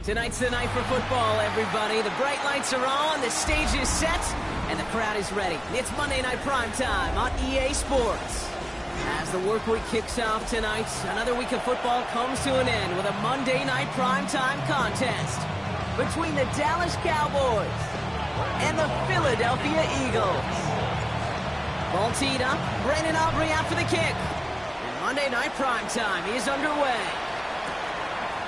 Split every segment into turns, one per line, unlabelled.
Tonight's the night for football, everybody. The bright lights are on, the stage is set, and the crowd is ready. It's Monday Night Primetime on EA Sports. As the work week kicks off tonight, another week of football comes to an end with a Monday Night Primetime contest between the Dallas Cowboys and the Philadelphia Eagles. Ball teed up, Brandon Aubrey out for the kick. And Monday Night Primetime is underway.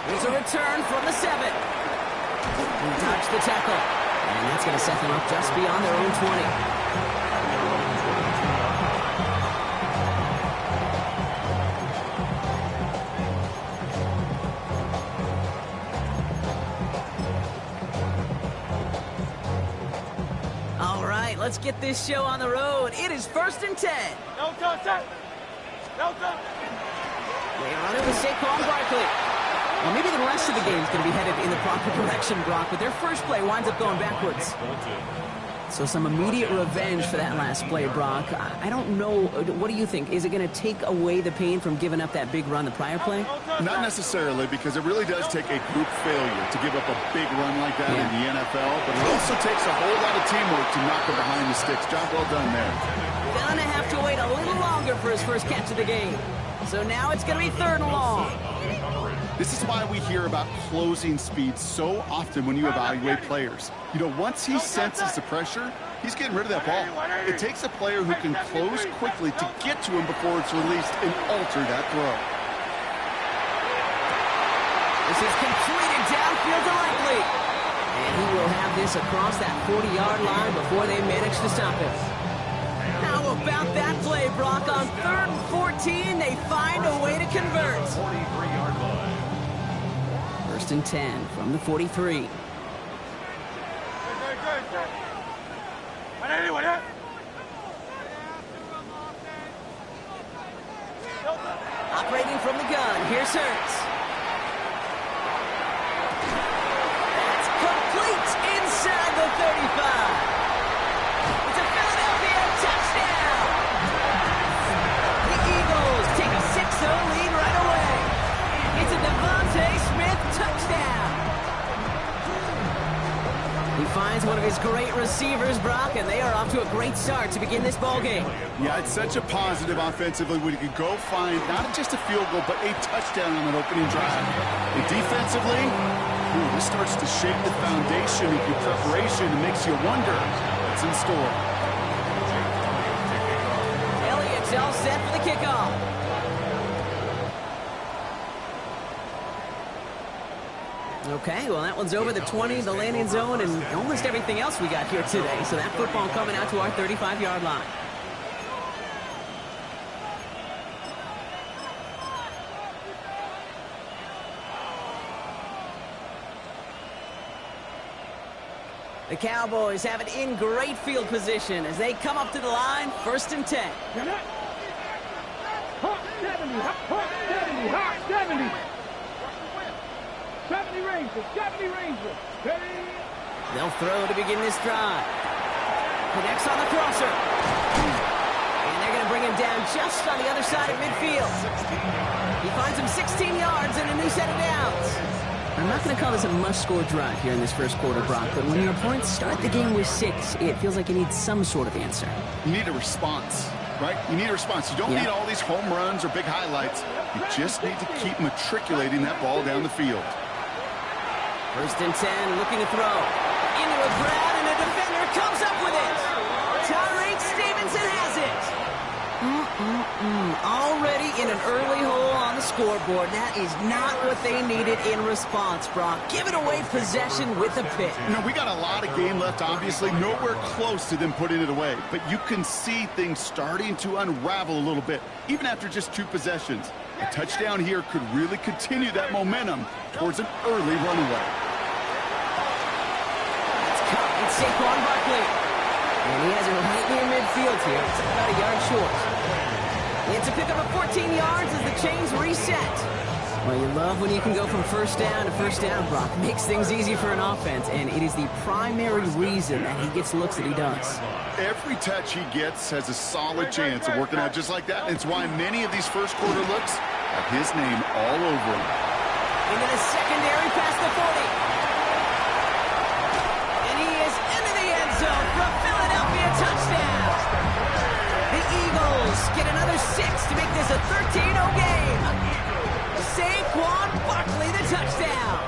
Here's a return from the 7. He dodged the tackle. And that's going to set them up just beyond their own 20. All right, let's get this show on the road. It is 1st and 10.
No contact. No contact.
They run it with Saquon Barkley. Well, maybe the rest of the game is going to be headed in the proper direction, Brock, but their first play winds up going backwards. So some immediate revenge for that last play, Brock. I don't know. What do you think? Is it going to take away the pain from giving up that big run the prior play?
Not necessarily, because it really does take a group failure to give up a big run like that in the NFL, but it also takes a whole lot of teamwork to knock him behind the sticks. Job well done there.
Gonna have to wait a little longer for his first catch of the game. So now it's going to be 3rd and long.
This is why we hear about closing speed so often when you evaluate players. You know, once he senses the pressure, he's getting rid of that ball. It takes a player who can close quickly to get to him before it's released and alter that throw.
This is completed downfield to Likely. And he will have this across that 40-yard line before they manage to stop him. How about that play, Brock? On 3rd and 14, they find a way to convert.
43-yard line.
1st and 10 from the 43. Operating from the gun, here's Hurts. That's complete inside the 35. It's a Philadelphia touchdown. The Eagles take a 6-0 lead right away. It's a Devontae Smith touchdown. He finds one of his great receivers, Brock, and they are off to a great start to begin this ball game.
Yeah, it's such a positive offensively when you can go find not just a field goal, but a touchdown on an opening drive. And defensively, this starts to shake the foundation of your preparation and makes you wonder what's in store.
Elliott's all set for the kickoff. Okay, well, that one's over the 20, the landing zone, and almost everything else we got here today. So that football coming out to our 35-yard line. The Cowboys have it in great field position as they come up to the line, 1st and 10.
70 Rangers, 70 Rangers.
They'll throw to begin this drive. Connects on the crosser. And they're going to bring him down just on the other side of midfield. He finds him 16 yards and a new set of downs. I'm not going to call this a must-score drive here in this first quarter, Brock, but when your opponents start the game with 6, it feels like you need some sort of answer.
You need a response, right? You need a response. You don't need all these home runs or big highlights. You just need to keep matriculating that ball down the field.
1st and 10, looking to throw. Into a grab, and a defender comes up with it. Tyreek Stevenson has it. Already in an early hole on the scoreboard. That is not what they needed in response, Brock. Giving away possession with a pick.
You know, we got a lot of game left, obviously. Nowhere close to them putting it away. But you can see things starting to unravel a little bit, even after just 2 possessions. A touchdown here could really continue that momentum towards an early runaway.
It's caught. It's Saquon Barkley. And he has it right near midfield here. It's about a yard short. It's a pickup of 14 yards as the chains reset. Well, you love when you can go from first down to first down, Brock. Makes things easy for an offense, and it is the primary reason that he gets looks that he does.
Every touch he gets has a solid chance of working out just like that. It's why many of these first quarter looks have his name all over them.
Into the secondary past the 40. And he is into the end zone for a Philadelphia touchdown. The Eagles get another 6 to make this a 13-0 game. Saquon Barkley, the touchdown.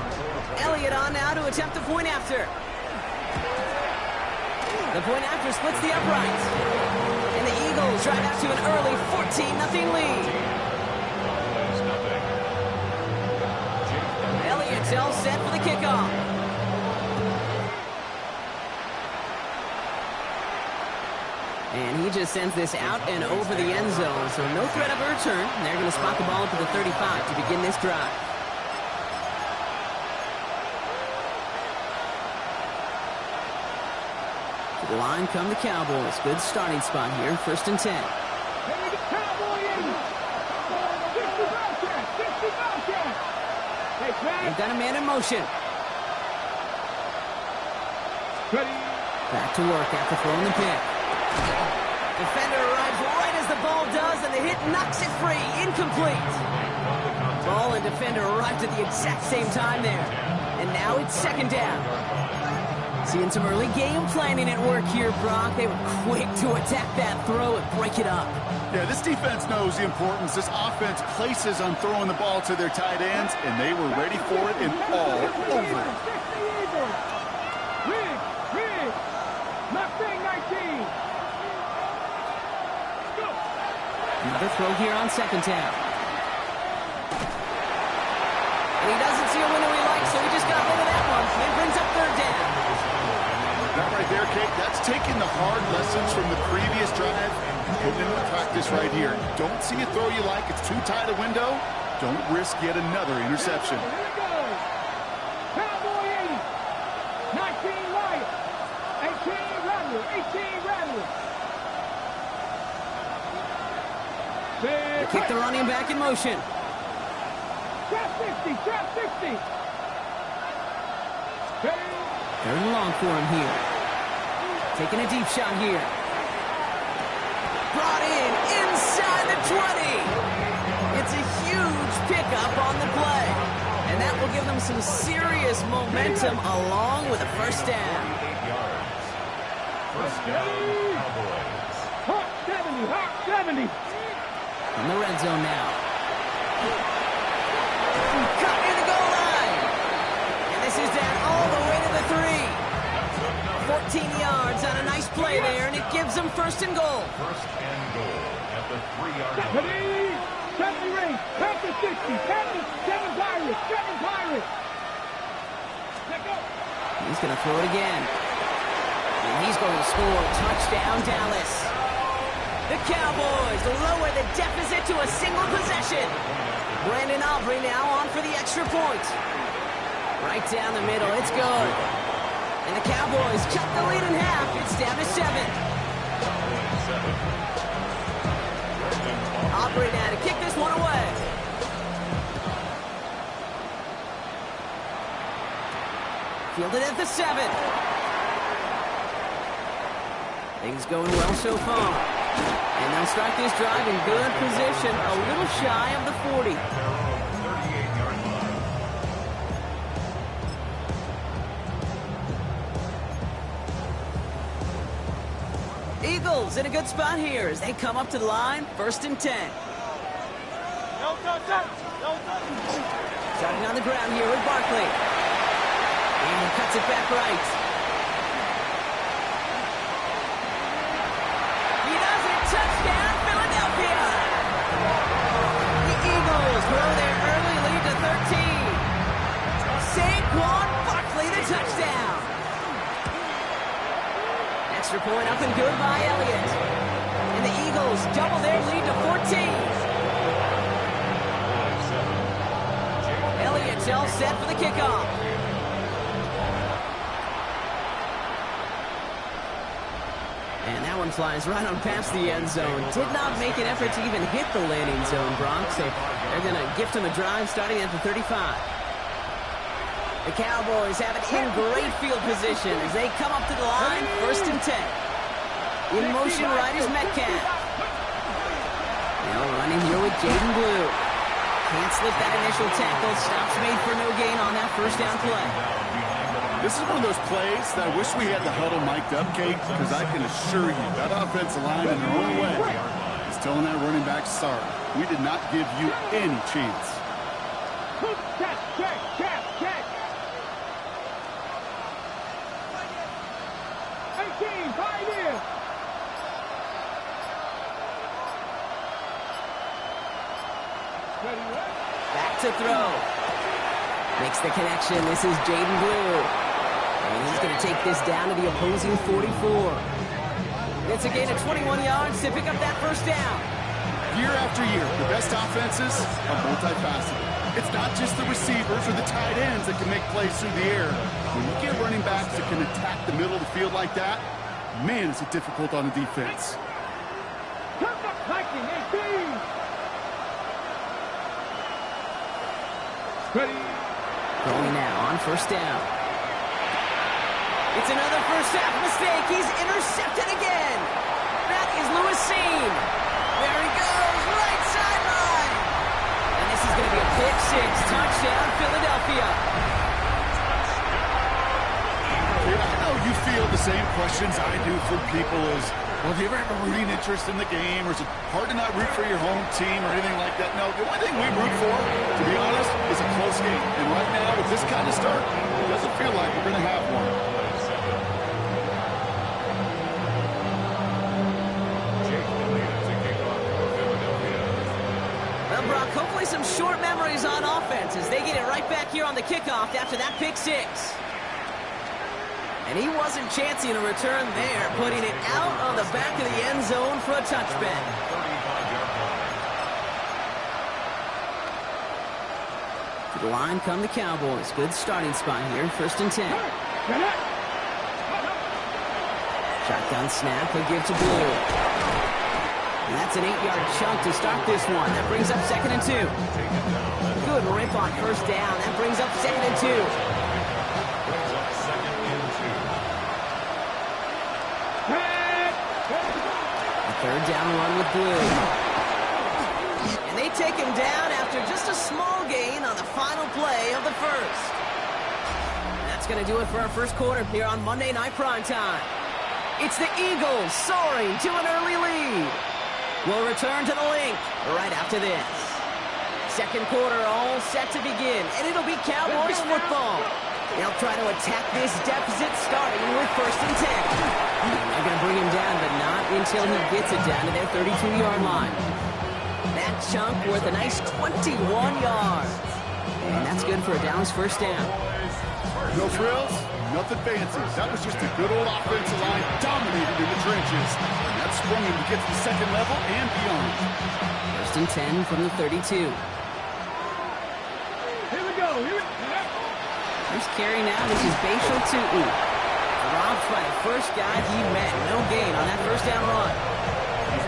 Elliott on now to attempt the point after. The point after splits the uprights. And the Eagles drive out to an early 14-0 lead. Elliott's all set for the kickoff. And he just sends this out and over the end zone, so no threat of a return. And they're going to spot the ball up to the 35 to begin this drive. To the line come the Cowboys. Good starting spot here, 1st and 10. They've got a man in motion. Back to work after throwing the pick. Defender arrives right as the ball does, and the hit knocks it free. Incomplete. Ball and defender arrived at the exact same time there. And now it's 2nd down. Seeing some early game planning at work here, Brock. They were quick to attack that throw and break it up.
Yeah, this defense knows the importance this offense places on throwing the ball to their tight ends, and they were ready for it and all over it.
Another throw here on 2nd down. And he doesn't see a window he likes, so he just got rid of that one. And brings up 3rd down.
That right there, Kate, that's taking the hard lessons from the previous drive and putting it into practice right here. Don't see a throw you like, it's too tight a window. Don't risk yet another interception.
Cowboy 80. 19 Wyatt. 18 Rattler. 18 Rattler.
They kick the running back in motion.
Trap 60. Trap 60.
3rd and long for him here. Taking a deep shot here. Brought in inside the 20. It's a huge pickup on the play. And that will give them some serious momentum along with a 1st down.
First down, Cowboys. Hot 70. Hot 70.
In the red zone now. Cut near the goal line. And this is down all the way to the 3. 14 yards on a nice play there, and it gives them 1st and goal.
1st and goal at the 3-yard line. 70 range. Back to 60. 7 Pirates. 7 Pirates. Let go.
He's going to throw it again. And he's going to score. Touchdown, Dallas. The Cowboys lower the deficit to a single possession. Brandon Aubrey now on for the extra point. Right down the middle, it's good. And the Cowboys cut the lead in half. It's down to 7. Aubrey now to kick this one away. Fielded at the 7. Things going well so far. And they'll start this drive in good position, a little shy of the 40.
38-yard line.
Eagles in a good spot here as they come up to the line, 1st and 10. Starting on the ground here with Barkley. And he cuts it back right. Touchdown, Philadelphia! The Eagles grow their early lead to 13. Saquon Barkley, the touchdown. Extra point up and good by Elliott. And the Eagles double their lead to 14. Elliott's all set for the kickoff. one flies right on past the end zone. Did not make an effort to even hit the landing zone, Bronx. So they're going to gift him a drive starting at the 35. The Cowboys have it in great field position as they come up to the line, 1st and 10. In motion, right is Metcalf. Now running here with Jaden Blue. Can't slip that initial tackle. Stops made for no gain on that first down play.
This is one of those plays that I wish we had the huddle mic'd up, Kate, because I can assure you that offensive line in their own way is telling that running back, sorry, we did not give you any chance.
Check. 18, pioneer.
Back to throw. Makes the connection. This is Jaden Blue. And he's going to take this down to the opposing 44. It's a gain of 21 yards to pick up that first down.
Year after year, the best offenses are multifaceted. It's not just the receivers or the tight ends that can make plays through the air. When you get running backs that can attack the middle of the field like that, man, is it difficult on the defense.
Going now on first down. It's another first half mistake. He's intercepted again. That is Lewis Cine. There he goes, right sideline. And this is going to be a pick six. Touchdown, Philadelphia.
I know you feel the same questions I do from people as, well, do you ever have a marine interest in the game, or is it hard to not root for your home team or anything like that? No, the only thing we root for, to be honest, is a close game. And right now, with this kind of start, it doesn't feel like we're going to have one.
Well, Brock, hopefully some short memories on offense as they get it right back here on the kickoff after that pick six. And he wasn't chancing a return there, putting it out on the back of the end zone for a touchback. To the line come the Cowboys. Good starting spot here, 1st and 10. Shotgun snap, he'll give to Blue. And that's an 8-yard chunk to start this one. That brings up 2nd and 2. Good rip on first down. That brings up 2nd and 2. Third down run with Blue. And they take him down after just a small gain on the final play of the first. That's going to do it for our first quarter here on Monday Night Primetime. It's the Eagles soaring to an early lead. We'll return to the link right after this. Second quarter all set to begin, and it'll be Cowboys football. They'll try to attack this deficit starting with 1st and 10. They're going to bring him down, but not until he gets it down to their 32-yard line. That chunk worth a nice 21 yards. And that's good for a Dallas first down.
No frills, nothing fancy. That was just a good old offensive line dominated in the trenches. And that sprung him to get to the second level and beyond.
1st and 10 from the 32.
Here we go.
First carry now, this is Bashal Tutin. Dropped by the first guy he met. No gain on that first down run.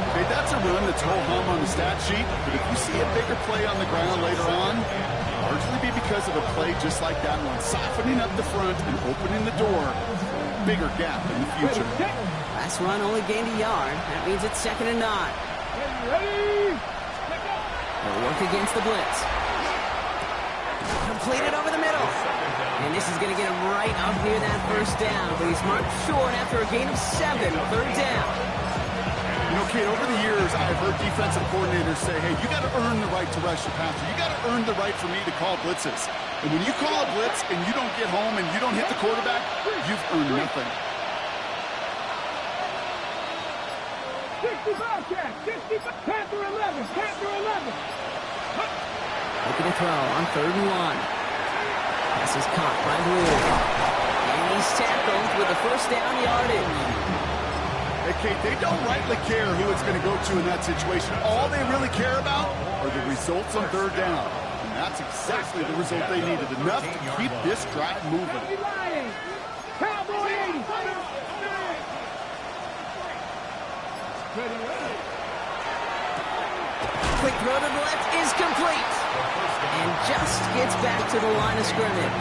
Okay, that's a run that's ho-hum on the stat sheet, but if you see a bigger play on the ground later on, largely be because of a play just like that one, softening up the front and opening the door for a bigger gap in the future.
Last run only gained a yard. That means it's 2nd and 9. They'll work against the blitz. Completed over the middle. And this is going to get him right up near that first down. But he's marked short after a gain of 7. 3rd down.
You know, Kate, over the years, I've heard defensive coordinators say, hey, you got to earn the right to rush the passer. You got to earn the right for me to call blitzes. And when you call a blitz and you don't get home and you don't hit the quarterback, you've earned nothing.
65 catch. 65. Panther 11. Panther 11.
Looking to throw on 3rd and 1. Pass is caught by Blue. And he's tackled with a first down yardage.
Hey, Kate, they don't rightly care who it's going to go to in that situation. All they really care about are the results on 3rd down. And that's exactly the result they needed. Enough to keep this drive moving.
Cowboy 80.
Quick throw to the left is complete. And just gets back to the line of scrimmage.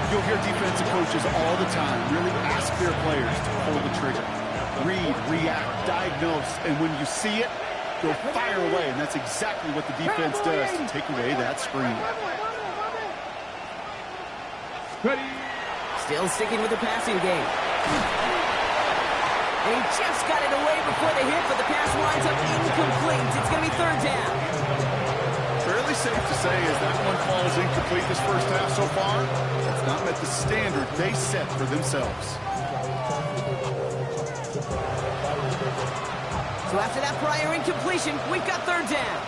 You'll hear defensive coaches all the time really ask their players to pull the trigger. Read, react, diagnose, and when you see it, go fire away. And that's exactly what the defense does to take away that screen.
Still sticking with the passing game. They just got it away before the hit, but the pass winds up incomplete. It's going to be third down.
Fairly safe to say as that one falls incomplete this first half so far, it's not met the standard they set for themselves.
So after that prior incompletion, we've got third down.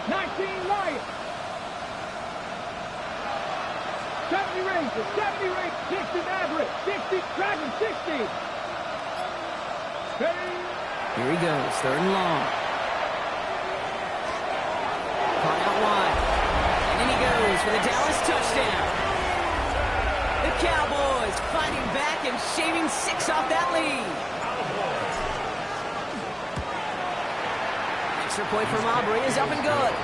19 Lions. 70 Rangers, 70 Rangers, 60 Mavericks, 60 Dragons, 60.
Here he goes, third and long. Caught out wide. And in he goes for the Dallas touchdown. The Cowboys fighting back and shaving 6 off that lead. Extra point from Aubrey is up and good.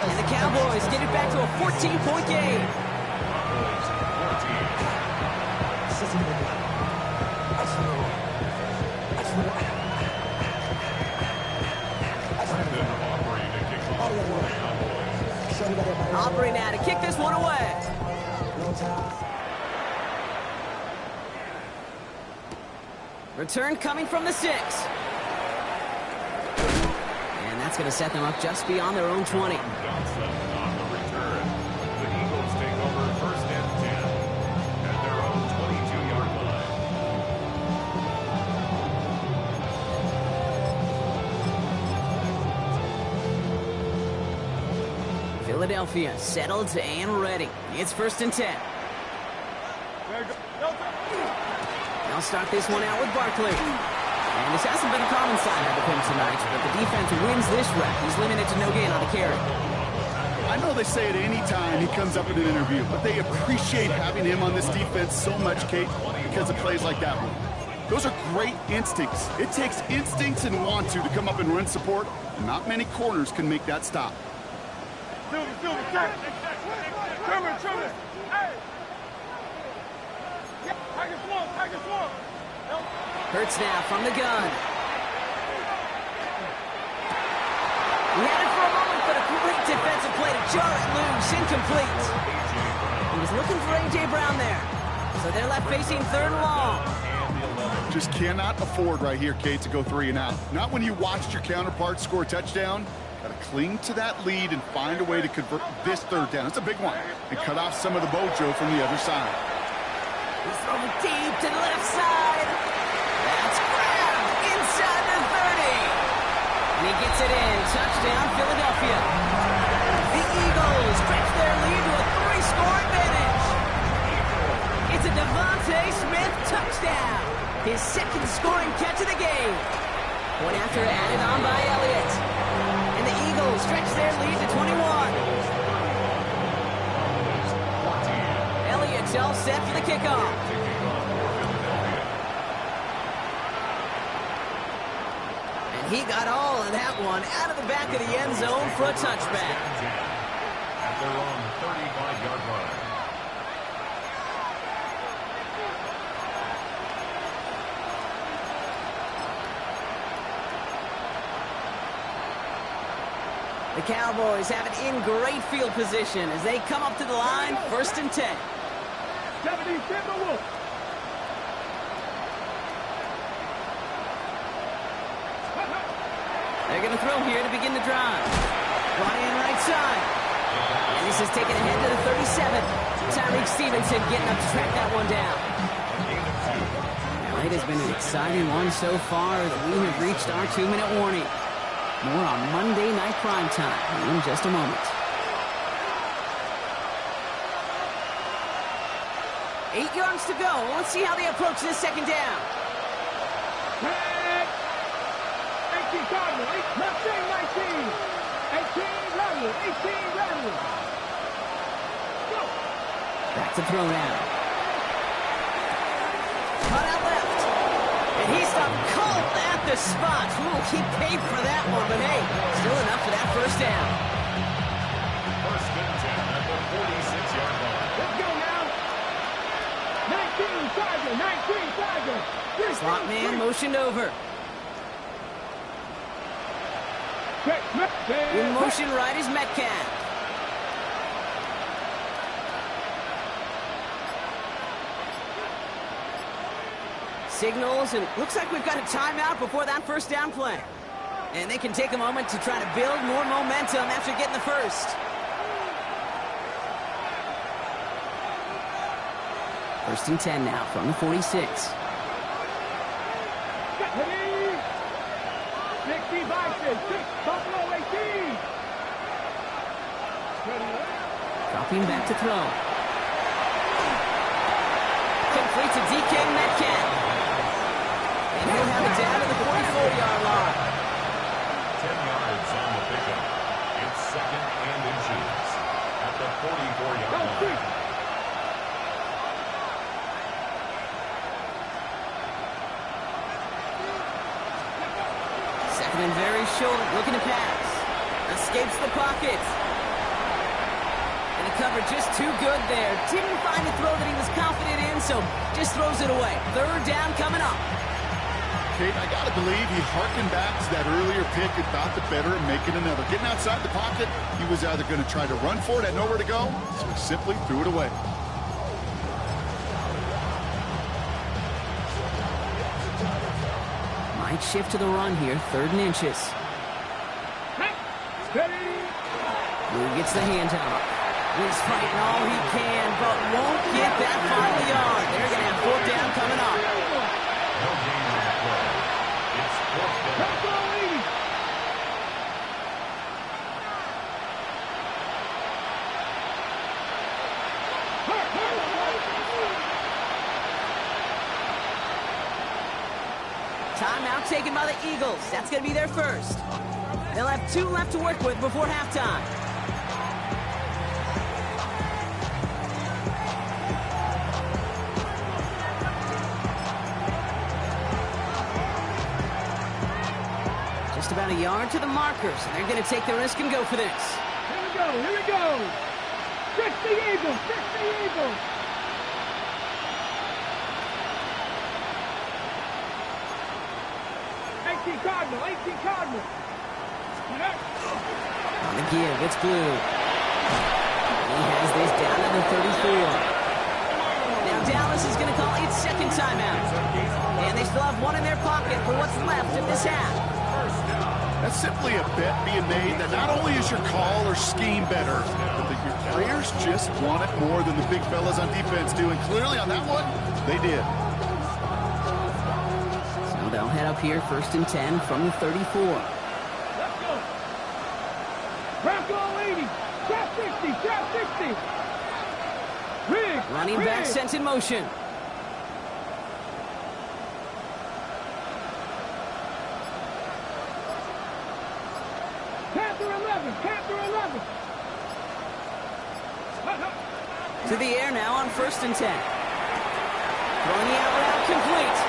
And the Cowboys get it back to a 14-point game. Aubrey now to kick this one away. Return coming from the 6. And that's going to set them up just beyond their own 20. Philadelphia settled and ready. It's first and 10. They'll start this one out with Barkley. And this hasn't been a common side of him tonight, but the defense wins this rep. He's limited to no gain on the carry.
I know they say it any time he comes up in an interview, but they appreciate having him on this defense so much, Kate, because of plays like that one. Those are great instincts. It takes instincts and want to come up and run support, and not many corners can make that stop.
Hurts now from the gun. He had it for a moment, but a great defensive play to jar it loose. Incomplete. He was looking for A.J. Brown there. So they're left facing third and long.
Just cannot afford right here, Kate, to go 3 and out. Not when you watched your counterpart score a touchdown. Got to cling to that lead and find a way to convert this third down. It's a big one. And cut off some of the mojo from the other side.
He's throwing deep to the left side. That's grabbed inside the 30. And he gets it in. Touchdown, Philadelphia. The Eagles stretch their lead to a 3-score advantage. It's a Devontae Smith touchdown. His second scoring catch of the game. Point after added on by Elliott. And the Eagles stretch their lead to 21. Elliott's all set for the kickoff. And he got all of that one out of the back of the end zone for a touchback.
At their own 35-yard line.
The Cowboys have it in great field position as they come up to the line, first and 10.
70 Timberwolves.
They're going to throw here to begin the drive. Brought in right side. And this is taken ahead to the 37. Tyreek Stevenson getting up to track that one down. Well, it has been an exciting one so far that we have reached our 2-minute warning. More on Monday Night Prime Time in just a moment. 8 yards to go. Let's see how they approach this second down.
18 Cardinals, 19. 18 Rebels, 18 Rebels. Go.
Back to throw now. Cut out left. up cold at the spot. Ooh, he paid for that one, but hey, still enough for that first down.
First and 10 at the 46-yard line.
Let's go now. 19 Tiger, 19 Tiger.
Slot man motioned over. In motion right is Metcalf. Signals, and looks like we've got a timeout before that first down play. And they can take a moment to try to build more momentum after getting the first. First and 10 now from the 46.
60 Bison, 6 Buffalo 18.
Dropping back to throw. Complete to DK Metcalf. And he'll have it down to the 44-yard line.
10 yards on the pickup. It's second and inches at the 44-yard line.
Second and very short, looking to pass. Escapes the pocket. And he covered just too good there. Didn't find the throw that he was confident in, so just throws it away. Third down coming up.
Kate, I got to believe he harkened back to that earlier pick and thought the better of making another. Getting outside the pocket, he was either going to try to run for it, had nowhere to go, so he simply threw it away.
Might shift to the run here, third and inches. Lou gets the hand off. He's fighting all he can, but won't get that final yard. They're going to have fourth down coming up.
No gain on the play. It's fourth down.
Timeout taken by the Eagles. That's going to be their first. They'll have 2 left to work with before halftime. Just about a yard to the markers, and they're going to take the risk and go for this.
Here we go, here we go. 60 Eagles, 60 Eagles. Cardinal, 18 Cardinal.
On the give, it's Blue. He has this down to the 34. Now Dallas is going to call its second timeout. And they still have one in their pocket for what's left of this half.
That's simply a bet being made that not only is your call or scheme better, but that your players just want it more than the big fellas on defense do. And clearly on that one, they did.
They'll head up here, first and 10 from the 34.
Let's go. Bronco 80. Trap 60. Trap 60. Riggs.
Running back sent in motion.
Panther 11. Panther 11.
To the air now on first and 10. Throwing the out route complete.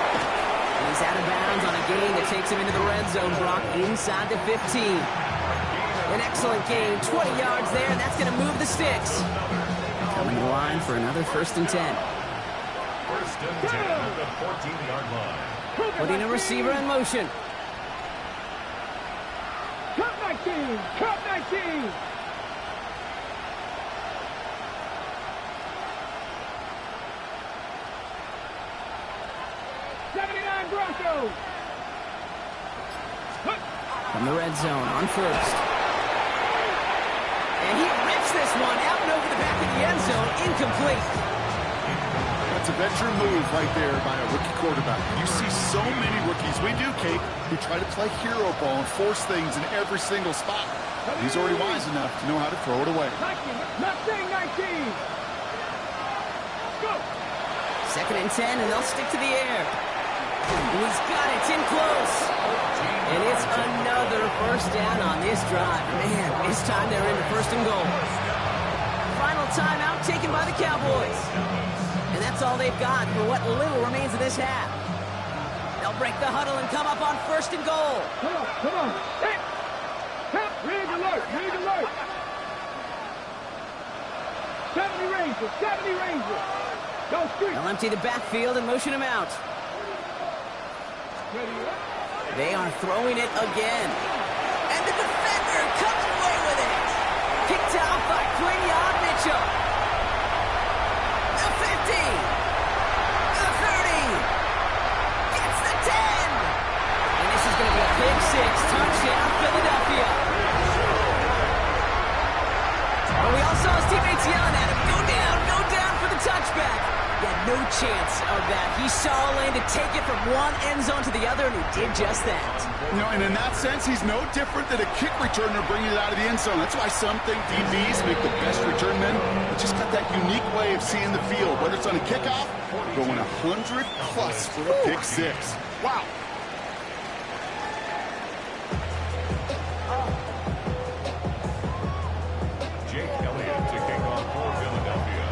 He's out of bounds on a gain that takes him into the red zone, Brock, inside the 15. An excellent gain, 20 yards there, and that's going to move the sticks. Coming to the line for another first and 10.
First and 10 at the 14-yard line.
Putting a receiver in motion.
Cup 19. Cup 19. Broncos.
From the red zone on first. And he rips this one out and over the back of the end zone. Incomplete.
That's a veteran move right there by a rookie quarterback. You see so many rookies, we do, Kate, who try to play hero ball and force things in every single spot. He's already wise enough to know how to throw it away.
19. Go.
Second and 10, and they'll stick to the air. He's got it. It's in close. And it's another first down on this drive. Man, this time they're into first and goal. Final timeout taken by the Cowboys. And that's all they've got for what little remains of this half. They'll They'll break the huddle and come up on 1st and goal.
Come on, come on. Hey! Rig alert, rig alert. 70 Rangers, 70 Rangers. Go street.
They'll empty the backfield and motion him out.
Ready up.
They are throwing it again. And the defender comes away with it. Picked out by Quinion Mitchell. The 50. The 30. Gets the 10. And this is going to be a big 6. Touchdown, Philadelphia. Well, we all saw his teammates yelling at him. Go down for the touchback. He had no chance of that. He saw a lane to take it from one end zone to the other, and he did just that.
You know, and in that sense, he's no different than a kick returner bringing it out of the end zone. That's why some think DBs make the best return men. They just got that unique way of seeing the field, whether it's on a kickoff, going 100 plus for a pick 6. Wow.
Jake Elliott to kick off for Philadelphia.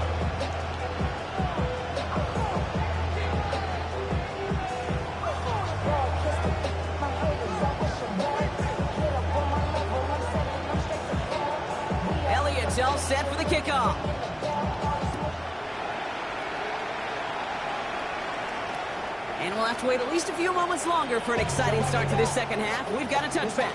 Elliott's all set for the kickoff. And we'll have to wait at least a few moments longer for an exciting start to this second half. We've got a touchback.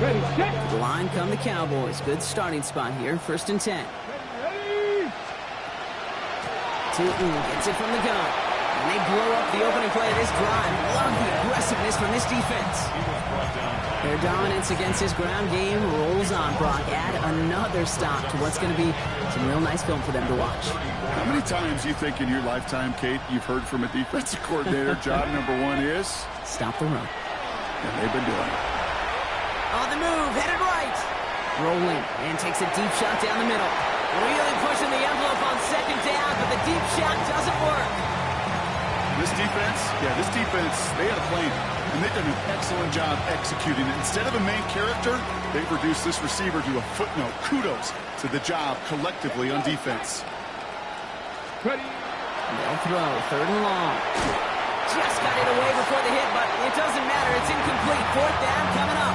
Ready, set.
The line come the Cowboys. Good starting spot here. 1st and 10.
Ready.
Tootin gets it from the gun. And they blow up the opening play of this drive. Love the aggressiveness from this defense. Their dominance against his ground game rolls on. Brock, add another stop to what's going to be some real nice film for them to watch.
How many times you think in your lifetime, Kate, you've heard from a defensive coordinator, job number 1 is?
Stop the run.
And they've been doing it.
On the move, headed right. Rolling, and takes a deep shot down the middle. Really pushing the envelope on 2nd down, but the deep shot doesn't work.
This defense, they had a plan, and they've done an excellent job executing it. Instead of a main character, they've reduced this receiver to a footnote. Kudos to the job collectively on defense.
Ready.
They'll throw, 3rd and long. Just got it away before the hit, but it doesn't matter. It's incomplete. 4th down coming up.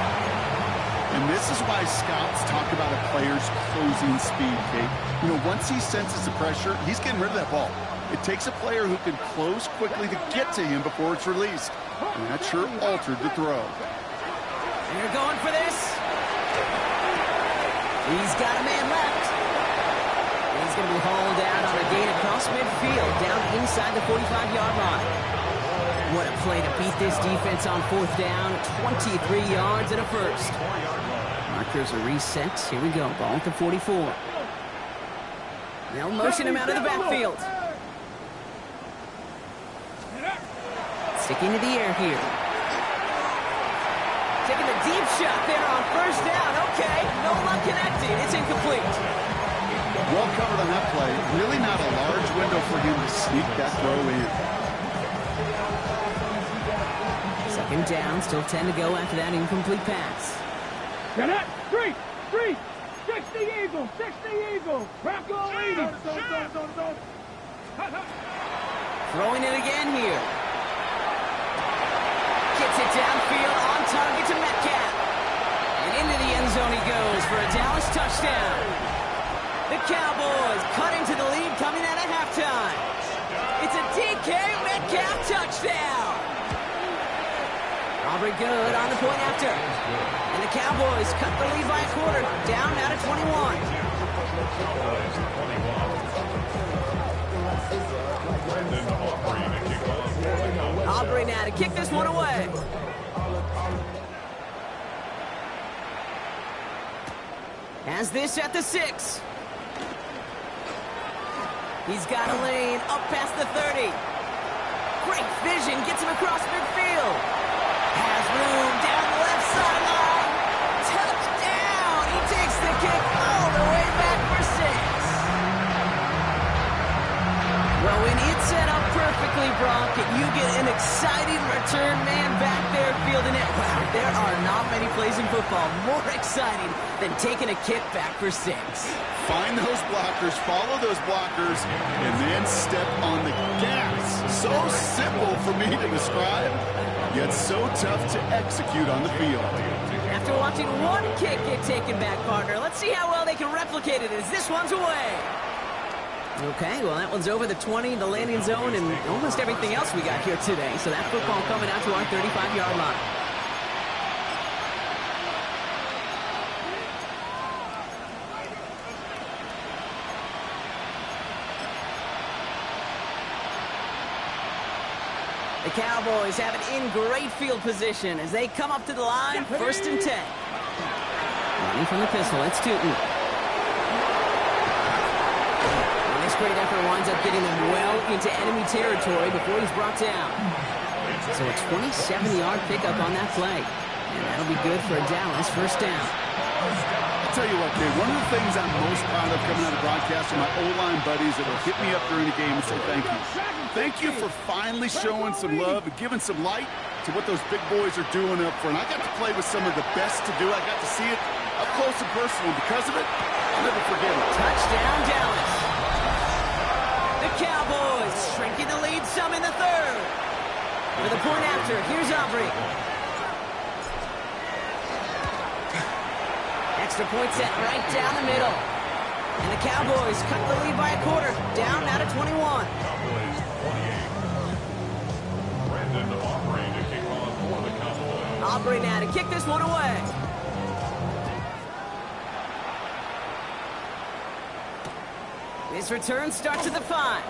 And this is why scouts talk about a player's closing speed, Kate. You know, once he senses the pressure, he's getting rid of that ball. It takes a player who can close quickly to get to him before it's released. And that sure altered the throw.
And you're going for this. He's got a man left. And he's going to be hauled out on a gain across midfield, down inside the 45-yard line. What a play to beat this defense on 4th down. 23 yards and a first. Markers are reset. Here we go. Ball at the 44. They'll motion him out of the backfield. Sticking to the air here. Taking a deep shot there on 1st down. Okay, no luck connecting. It's incomplete.
Well covered on that play. Really not a large window for him to sneak that throw in.
2nd down, still 10 to go after that incomplete pass.
Get it. 3. 60 Eagles. 60 Eagles. Bronco 80.
Throwing it again here. Gets it downfield on target to Metcalf. And into the end zone he goes for a Dallas touchdown. The Cowboys cut into the lead coming out of halftime. It's a DK Metcalf touchdown. Aubrey good on the point after. And the Cowboys cut the lead by a quarter, down now to 21. Aubrey now to kick this one away. Has this at the 6. He's got a lane up past the 30. Great vision, gets him across midfield. Has room down the left sideline. Touchdown! He takes the kick all the way back for 6. Well, when it's set up perfect perfectly, Brock, and you get an exciting return man back there fielding it. Wow, there are not many plays in football more exciting than taking a kick back for 6.
Find those blockers, follow those blockers, and then step on the gas. So simple for me to describe, yet so tough to execute on the field.
After watching one kick get taken back, partner, let's see how well they can replicate it as this one's away. Okay, well, that one's over the 20, the landing zone, and almost everything else we got here today. So that football coming out to our 35-yard line. The Cowboys have it in great field position as they come up to the line, 1st and 10. Running from the pistol, it's Tootin. This great effort winds up getting them well into enemy territory before he's brought down. So a 27-yard pickup on that play. And that'll be good for a Dallas 1st down.
I'll tell you what, Kate, one of the things I'm most proud of coming out of broadcast are my O-line buddies that will hit me up during the game and say thank you. Thank you for finally showing some love and giving some light to what those big boys are doing up front. I got to play with some of the best to do. I got to see it up close and personal. Because of it, I'll never forget it.
Touchdown, Dallas. The Cowboys shrinking the lead some in the 3rd. For the point after, here's Aubrey. Extra point set right down the middle. And the Cowboys cut the lead by a quarter, down now to 21.
Cowboys 28. Brandon Aubrey to kick off for the Cowboys.
Aubrey now to kick this one away. This return starts at the 5.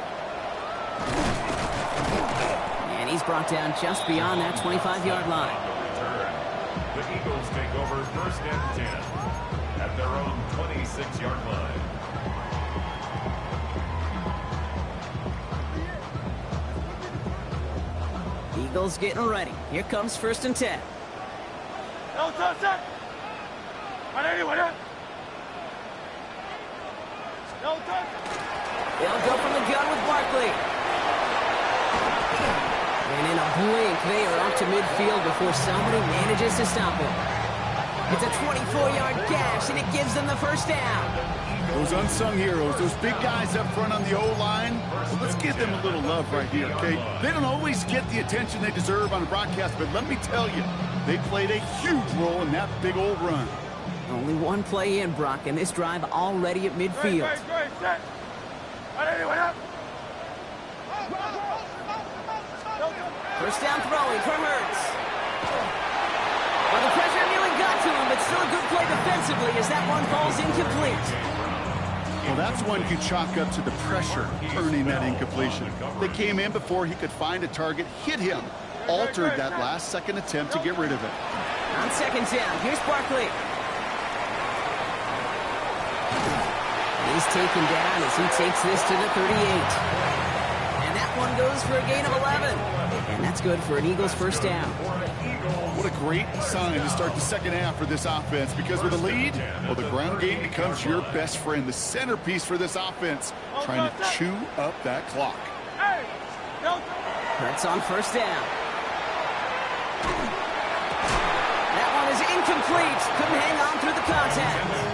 And he's brought down just beyond that 25-yard line.
The Eagles take over 1st and 10 at their own 26-yard line.
Eagles getting ready. Here comes 1st and 10.
No touch it. No touch.
They'll go from the gun with Barkley. And in a blink, they are up to midfield before somebody manages to stop him. It's a 24-yard gash, and it gives them the 1st down.
Those unsung heroes, those big guys up front on the O-line, well, let's give them a little love right here, okay? They don't always get the attention they deserve on a broadcast, but let me tell you, they played a huge role in that big old run.
Only one play in, Brock, and this drive already at midfield.
Set.
First down throwing for Hurts. Well, the pressure nearly got to him, but still a good play defensively as that one falls incomplete.
Well, that's one you chalk up to the pressure earning that incompletion. They came in before he could find a target, hit him, altered that last-second attempt to get rid of it.
On 2nd down, here's Barkley. He's taken down as he takes this to the 38. And that one goes for a gain of 11. And that's good for an Eagles 1st down.
What a great sign to start the 2nd half for this offense, because with a lead, well, the ground game becomes your best friend, the centerpiece for this offense, trying to chew up that clock.
Hurts on 1st down. That one is incomplete. Couldn't hang on through the contact.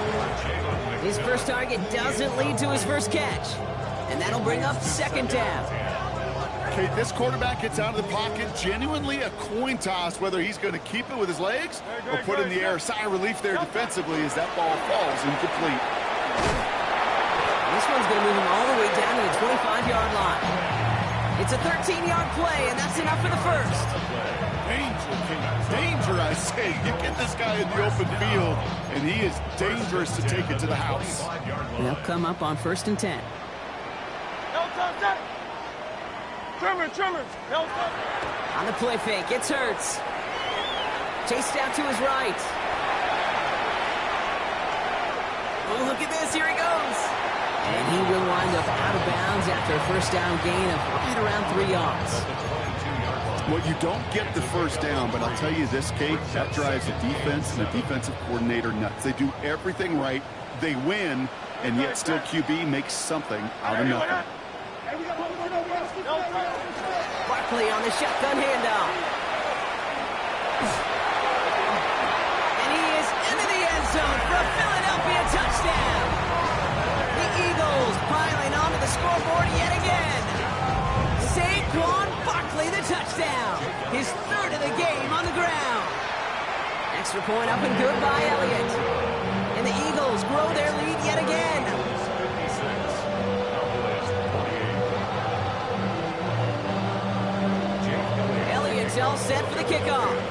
His first target doesn't lead to his first catch. And that'll bring up 2nd down.
Okay, this quarterback gets out of the pocket, genuinely a coin toss whether he's going to keep it with his legs or put it in the air. Sigh of relief there defensively as that ball falls incomplete.
This one's going to move him all the way down to the 25-yard line. It's a 13-yard play, and that's enough for the 1st.
Danger, danger, I say. You get this guy in the open field, and he is dangerous to take it to the house.
They'll come up on 1st and 10.
Trimmer.
On the play fake, it's Hurts. Chased out to his right. Oh, look at this. Here he goes. And he will wind up out of bounds after a 1st down gain of right around 3 yards.
Well, you don't get the 1st down, but I'll tell you this, Kate, that drives the defense and the defensive coordinator nuts. They do everything right. They win, and yet still QB makes something out of nothing.
Barkley on the shotgun handoff. And he is into the end zone for a Philadelphia touchdown. The Eagles piling onto the scoreboard yet again. Saquon Barkley, the touchdown. His third of the game on the ground. Extra point up and good by Elliott. And the Eagles grow their lead yet again. Elliott's all set for the kickoff.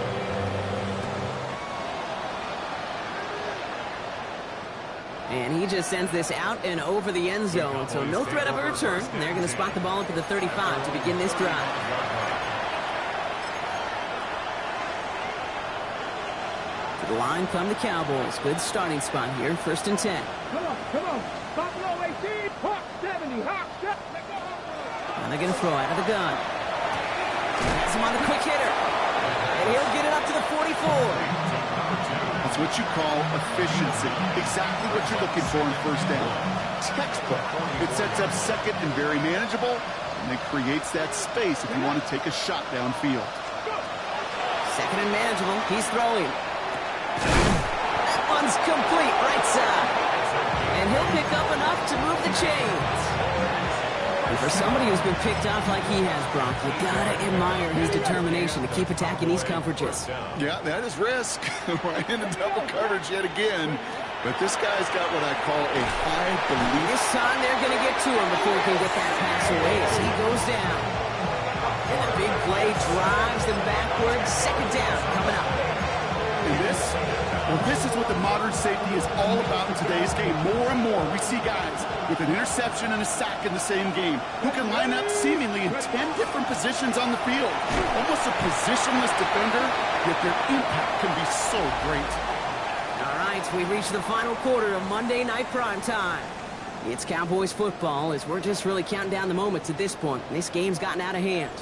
And he just sends this out and over the end zone, so no threat of a return. And they're going to spot the ball up at the 35 to begin this drive. To the line come the Cowboys. Good starting spot here, 1st and 10.
Come on. Buffalo 18, Hawk 70, Hawk 70.
And they're going to throw out of the gun. Has him on the quick hitter. And he'll get it up to the 44.
That's what you call efficiency. Exactly what you're looking for in first down. Textbook. It sets up second and very manageable, and then creates that space if you want to take a shot downfield.
Second and manageable. He's throwing. That one's complete, right side. And he'll pick up enough to move the chains. And for somebody who's been picked off like he has, Brock, you gotta admire his determination to keep attacking these coverages.
Yeah, that is risk. Right into double coverage yet again. But this guy's got what I call a high belief.
This time they're going to get to him before he can get that pass away. So he goes down. And the big play drives them backwards. Second down coming up.
And this is what the modern safety is all about in today's game. More and more, we see guys with an interception and a sack in the same game who can line up seemingly in 10 different positions on the field. Almost a positionless defender, yet their impact can be so great.
All right, we reached the final quarter of Monday Night Primetime. It's Cowboys football as we're just really counting down the moments at this point. This game's gotten out of hand.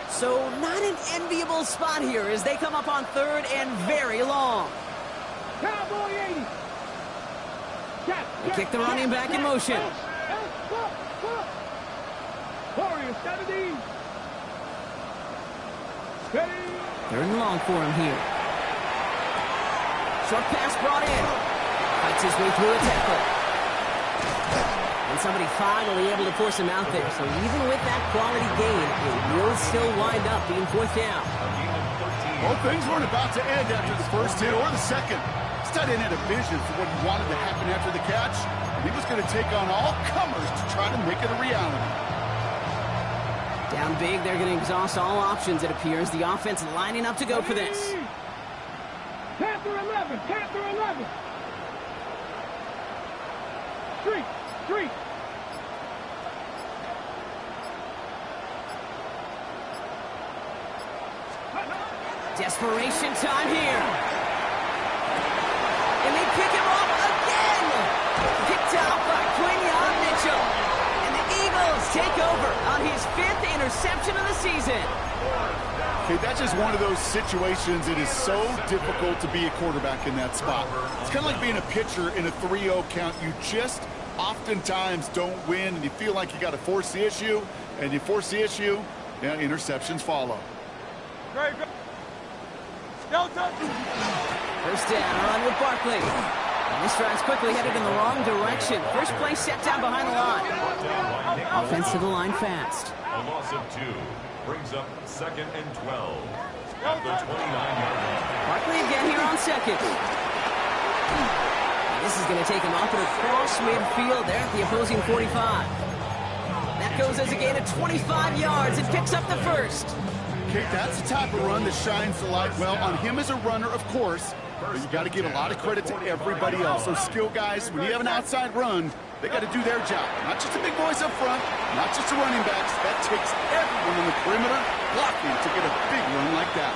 So not an enviable spot here as they come up on 3rd and very long.
Cowboy 80.
They kick the running back in motion.
Warriors 70.
3rd and long for him here. Short pass brought in. Fights his way through a tackle. And somebody finally able to force him out there. So even with that quality gain, it will still wind up being 4th down.
Well, things weren't about to end after the first hit or the second. Studden had a vision for what he wanted to happen after the catch, and he was going to take on all comers to try to make it a reality.
Down big, they're going to exhaust all options, it appears. The offense lining up to go for this.
Panther 11, Panther 11. Street.
Desperation time here. And they pick him up again. Picked out by Quinyon Mitchell. And the Eagles take over on his 5th interception of the season.
Okay, that's just one of those situations. It is so difficult to be a quarterback in that spot. It's kind of like being a pitcher in a 3-0 count. You just oftentimes don't win, and you feel like you got to force the issue, and you force the issue, yeah, interceptions follow.
First down, run with Barkley. And this drive's quickly headed in the wrong direction. First play set down behind the line. Offense to the line fast.
A loss of 2 brings up 2nd and 12 at the 29-yard line.
Barkley again here on 2nd. This is going to take him up and across midfield there at the opposing 45. That goes as a gain of 25 yards. It picks up the first.
Okay, that's the type of run that shines the light well on him as a runner, of course, but you got to give a lot of credit to everybody else. Those skill guys, when you have an outside run, they got to do their job. Not just the big boys up front, not just the running backs. That takes everyone on the perimeter blocking to get a big run like that.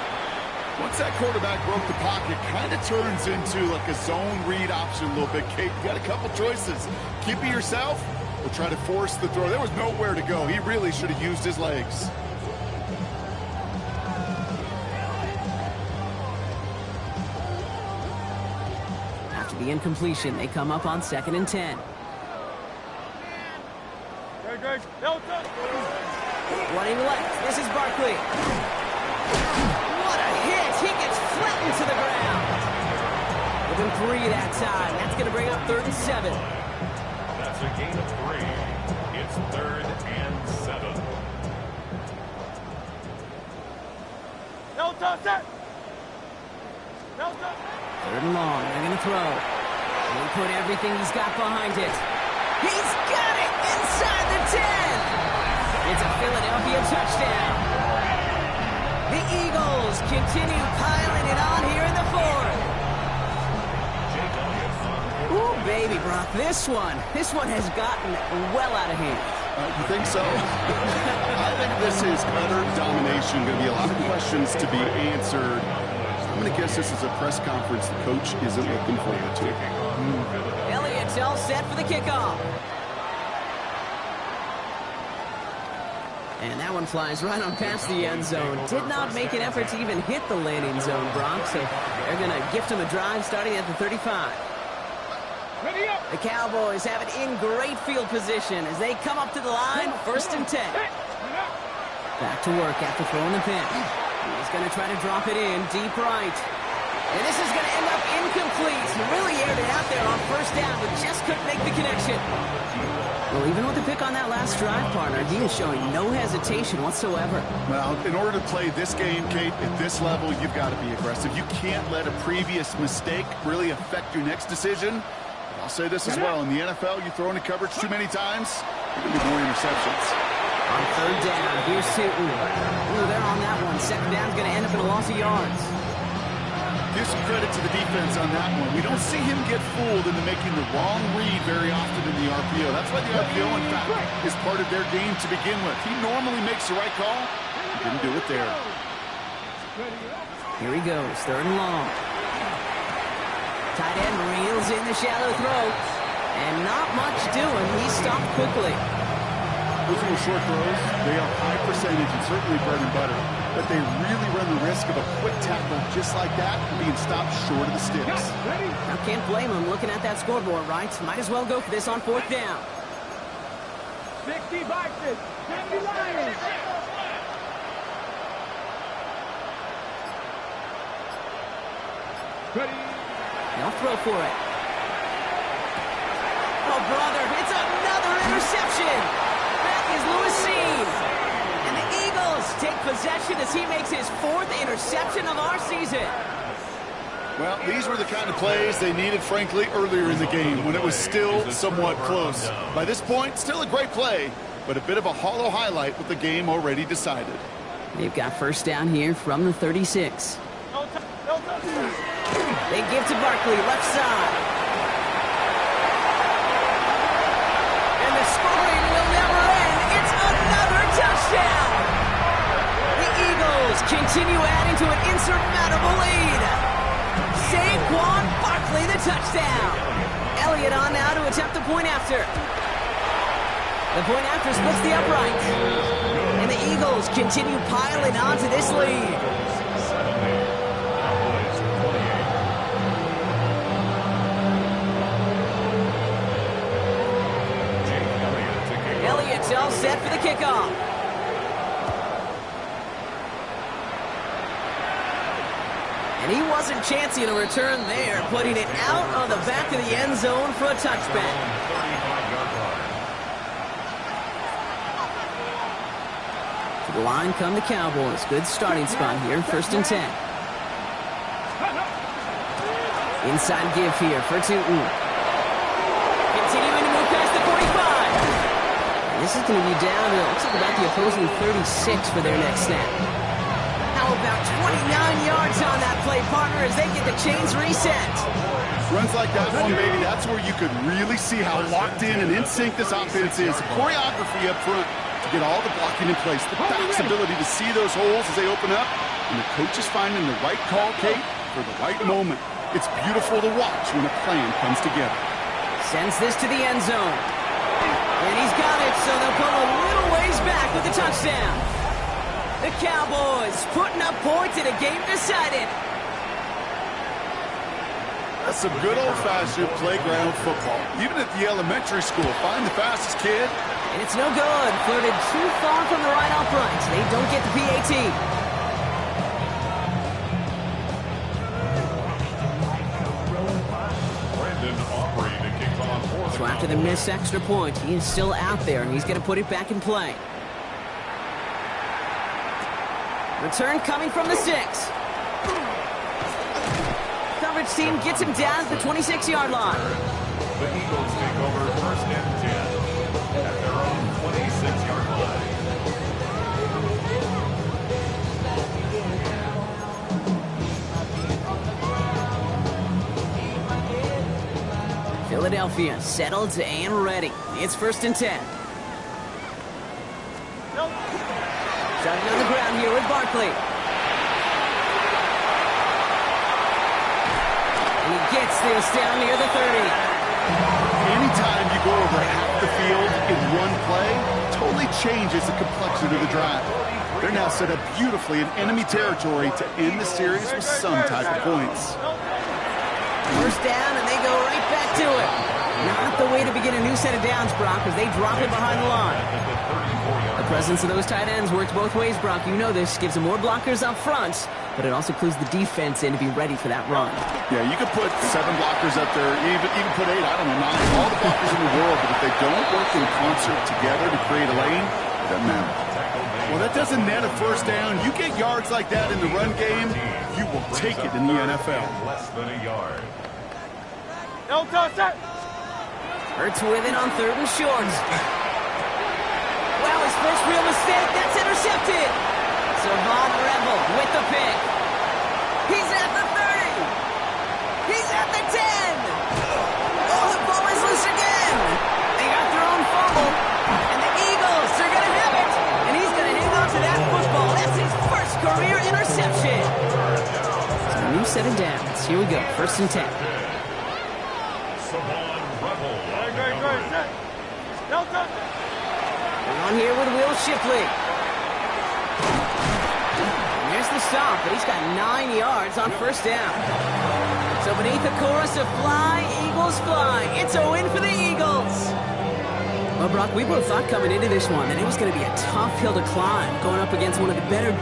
Once that quarterback broke the pocket, kind of turns into like a zone read option a little bit. Kate, you got a couple choices. Keep it yourself or try to force the throw. There was nowhere to go. He really should have used his legs.
The incompletion. They come up on 2nd and 10. Running left. This is Barkley. What a hit. He gets flattened to the ground. Within 3 that time. That's going to bring up 3rd and 7.
That's a gain of 3. It's 3rd and 7.
Third and long. They're going to throw. He put everything he's got behind it. He's got it inside the 10. It's a Philadelphia touchdown. The Eagles continue piling it on here in the 4th. Ooh, baby, Brock. This one has gotten well out of hand.
You think so? I think this is utter domination. Going to be a lot of questions to be answered. I'm going to guess this is a press conference the coach isn't looking forward to.
Elliott's all set for the kickoff. And that one flies right on past the end zone. Did not make an effort to even hit the landing zone, Brock. So they're going to gift him a drive starting at the 35. The Cowboys have it in great field position as they come up to the line, 1st and 10. Back to work after throwing the pin. He's going to try to drop it in deep right. And this is going to end up incomplete. He really aired it out there on 1st down, but just couldn't make the connection. Well, even with the pick on that last drive, partner, he is showing no hesitation whatsoever.
Well, in order to play this game, Kate, at this level, you've got to be aggressive. You can't let a previous mistake really affect your next decision. I'll say this as well. In the NFL, you throw into coverage too many times, you're going to be more interceptions.
On 3rd down, here's Sutton. Ooh, they're on that one. 2nd down's going to end up in a loss of yards.
Give some credit to the defense on that one. We don't see him get fooled into making the wrong read very often in the RPO. That's why the RPO, in fact, is part of their game to begin with. He normally makes the right call. He didn't do it there.
Here he goes, 3rd and long. Tight end reels in the shallow throw. And not much doing. He stopped quickly.
Those little short throws, they are high percentage and certainly bread and butter. But they really run the risk of a quick tackle just like that being stopped short of the sticks.
Now can't blame him looking at that scoreboard, right? Might as well go for this on 4th down.
60 Vikings, 70 Lions. Ready.
They'll throw for it. Oh, brother, it's another interception. That is Lewis Cine. And the Eagles take possession as he makes his 4th interception of our season.
Well, these were the kind of plays they needed, frankly, earlier in the game when it was still somewhat close. By this point, still a great play, but a bit of a hollow highlight with the game already decided.
They've got 1st down here from the 36. They give to Barkley, left side. And the scoring will never end. It's another touchdown. The Eagles continue adding to an insurmountable lead. Saquon Barkley, the touchdown. Elliott on now to attempt the point after. The point after splits the upright. And the Eagles continue piling on to this lead. Elliott's all set for the kickoff. And he wasn't chancing a return there, putting it out on the back of the end zone for a touchback. To the line come the Cowboys. Good starting spot here, 1st and 10. Inside give here for Tootin. Continuing to move past the 45. This is going to be down to, looks like about the opposing 36 for their next snap. How about 29 yards on that play, partner, as they get the chains reset.
Runs like that one, baby, that's where you could really see how locked in and in sync this offense is. Choreography up front to get all the blocking in place. The back's ability to see those holes as they open up. And the coach is finding the right call, Kate, for the right moment. It's beautiful to watch when a plan comes together.
Sends this to the end zone. And he's got it, so they'll come a little ways back with the touchdown. The Cowboys putting up points in a game decided.
That's some good old-fashioned playground football. Even at the elementary school, find the fastest kid.
And it's no good. Flirted too far from the right upright. They don't get the PAT. So after the missed extra point, he is still out there, and he's going to put it back in play. Return coming from the 6. Coverage team gets him down at the 26-yard line.
The Eagles take over first and 10 at their own 26-yard line.
Philadelphia settled and ready. It's first and 10. Starting on the ground here with Barkley. And he gets this down near the 30.
Anytime you go over half the field in one play, totally changes the complexion of the drive. They're now set up beautifully in enemy territory to end the series with some type of points.
First down, and they go right back to it. Not the way to begin a new set of downs, Brock, as they drop it behind the line. The presence of those tight ends works both ways, Brock. You know this. Gives them more blockers up front, but it also clues the defense in to be ready for that run.
Yeah, you could put 7 blockers up there, even put 8, I don't know, 9, all the blockers in the world, but if they don't work in concert together to create a lane, it doesn't matter. Well, that doesn't net a first down. You get yards like that in the run game, you will take it in the NFL.
Less than a yard.
Hurts with it on 3rd and short. Well, his first real mistake, that's intercepted. So Von Rebel with the pick. He's at the 30. He's at the 10. Oh, the ball is loose again. They got their own fumble. And the Eagles are going to have it. And he's going to hang on to that football. That's his first career interception. So a new set of downs. Here we go, first and 10. On here with Will Shipley. And there's the stop, but he's got 9 yards on first down. So beneath the chorus of Fly, Eagles Fly, it's a win for the Eagles. Well, Brock, we both thought coming into this one that it was going to be a tough hill to climb, going up against one of the better